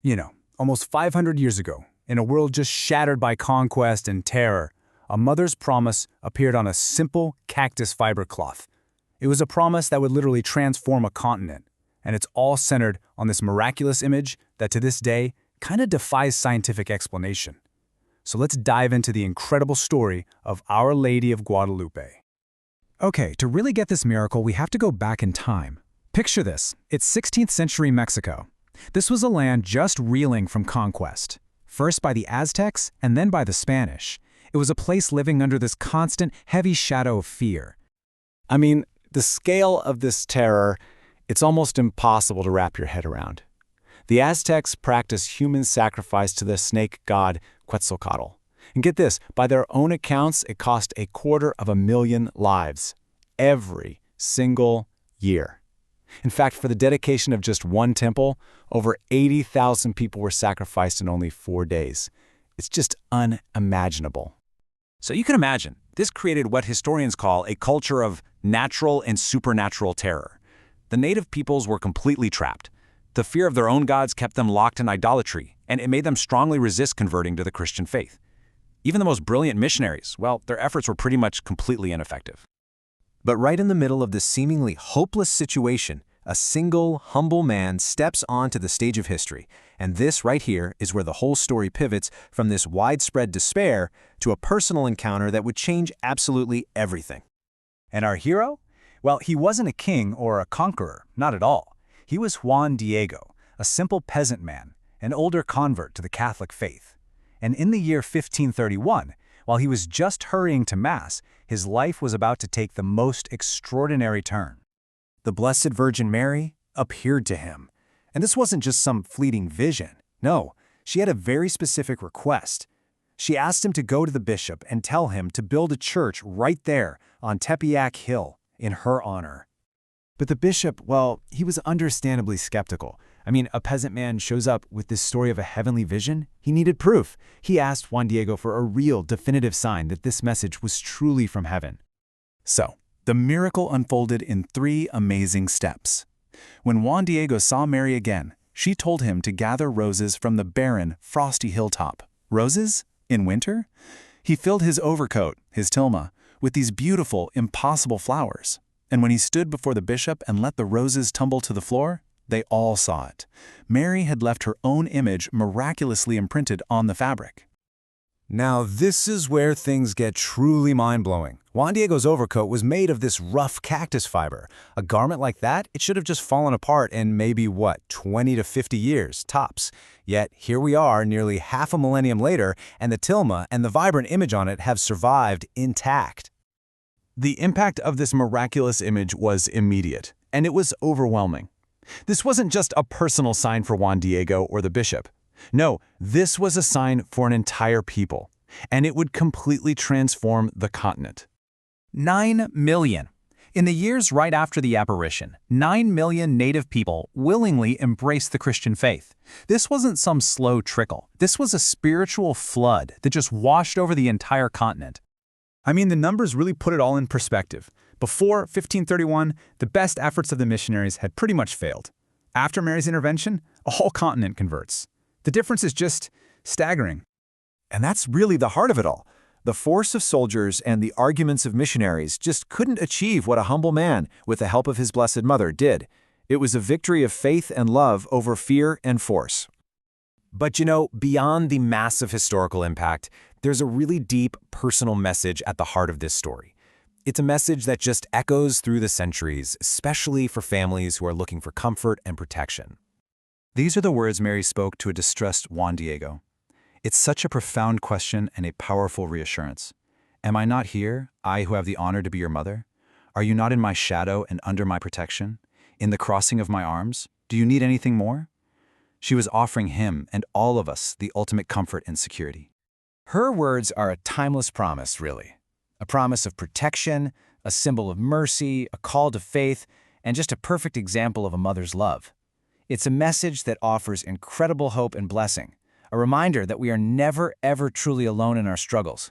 You know, almost 500 years ago, in a world just shattered by conquest and terror, a mother's promise appeared on a simple cactus fiber cloth. It was a promise that would literally transform a continent, and it's all centered on this miraculous image that to this day kind of defies scientific explanation. So let's dive into the incredible story of Our Lady of Guadalupe. Okay, to really get this miracle, we have to go back in time. Picture this. It's 16th century Mexico. This was a land just reeling from conquest, first by the Aztecs and then by the Spanish. It was a place living under this constant, heavy shadow of fear. I mean, the scale of this terror, it's almost impossible to wrap your head around. The Aztecs practiced human sacrifice to the snake god Quetzalcoatl. And get this, by their own accounts, it cost 250,000 lives every single year. In fact, for the dedication of just one temple, over 80,000 people were sacrificed in only 4 days. It's just unimaginable. So you can imagine, this created what historians call a culture of natural and supernatural terror. The native peoples were completely trapped. The fear of their own gods kept them locked in idolatry, and it made them strongly resist converting to the Christian faith. Even the most brilliant missionaries, well, their efforts were pretty much completely ineffective. But right in the middle of this seemingly hopeless situation, a single, humble man steps onto the stage of history. And this right here is where the whole story pivots from this widespread despair to a personal encounter that would change absolutely everything. And our hero? Well, he wasn't a king or a conqueror, not at all. He was Juan Diego, a simple peasant man, an older convert to the Catholic faith. And in the year 1531, while he was just hurrying to Mass, his life was about to take the most extraordinary turn. The Blessed Virgin Mary appeared to him. And this wasn't just some fleeting vision. No, she had a very specific request. She asked him to go to the bishop and tell him to build a church right there on Tepeyac Hill in her honor. But the bishop, well, he was understandably skeptical. I mean, a peasant man shows up with this story of a heavenly vision. He needed proof. He asked Juan Diego for a real, definitive sign that this message was truly from heaven. So, the miracle unfolded in 3 amazing steps. When Juan Diego saw Mary again, she told him to gather roses from the barren, frosty hilltop. Roses? In winter? He filled his overcoat, his tilma, with these beautiful, impossible flowers. And when he stood before the bishop and let the roses tumble to the floor, they all saw it. Mary had left her own image miraculously imprinted on the fabric. Now this is where things get truly mind-blowing. Juan Diego's overcoat was made of this rough cactus fiber. A garment like that, it should have just fallen apart in maybe, 20 to 50 years, tops. Yet here we are, nearly half a millennium later, and the tilma and the vibrant image on it have survived intact. The impact of this miraculous image was immediate, and it was overwhelming. This wasn't just a personal sign for Juan Diego or the bishop. No, this was a sign for an entire people, and it would completely transform the continent. 9 million. In the years right after the apparition, 9 million native people willingly embraced the Christian faith. This wasn't some slow trickle. This was a spiritual flood that just washed over the entire continent. I mean, the numbers really put it all in perspective. Before 1531, the best efforts of the missionaries had pretty much failed. After Mary's intervention, a whole continent converts. The difference is just staggering. And that's really the heart of it all. The force of soldiers and the arguments of missionaries just couldn't achieve what a humble man, with the help of his Blessed Mother, did. It was a victory of faith and love over fear and force. But beyond the massive historical impact, there's a really deep personal message at the heart of this story. It's a message that just echoes through the centuries, especially for families who are looking for comfort and protection. These are the words Mary spoke to a distressed Juan Diego. It's such a profound question and a powerful reassurance. Am I not here, I who have the honor to be your mother? Are you not in my shadow and under my protection? In the crossing of my arms? Do you need anything more? She was offering him and all of us the ultimate comfort and security. Her words are a timeless promise, really. A promise of protection, a symbol of mercy, a call to faith, and just a perfect example of a mother's love. It's a message that offers incredible hope and blessing, a reminder that we are never, ever truly alone in our struggles.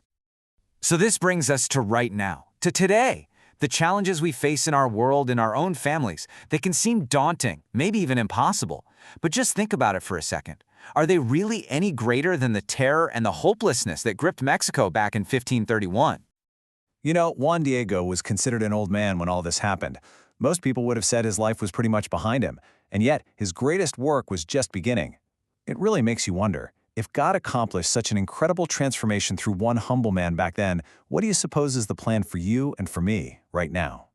So this brings us to right now, to today. The challenges we face in our world, in our own families, they can seem daunting, maybe even impossible. But just think about it for a second. Are they really any greater than the terror and the hopelessness that gripped Mexico back in 1531? You know, Juan Diego was considered an old man when all this happened. Most people would have said his life was pretty much behind him, and yet his greatest work was just beginning. It really makes you wonder, if God accomplished such an incredible transformation through one humble man back then, what do you suppose is the plan for you and for me right now?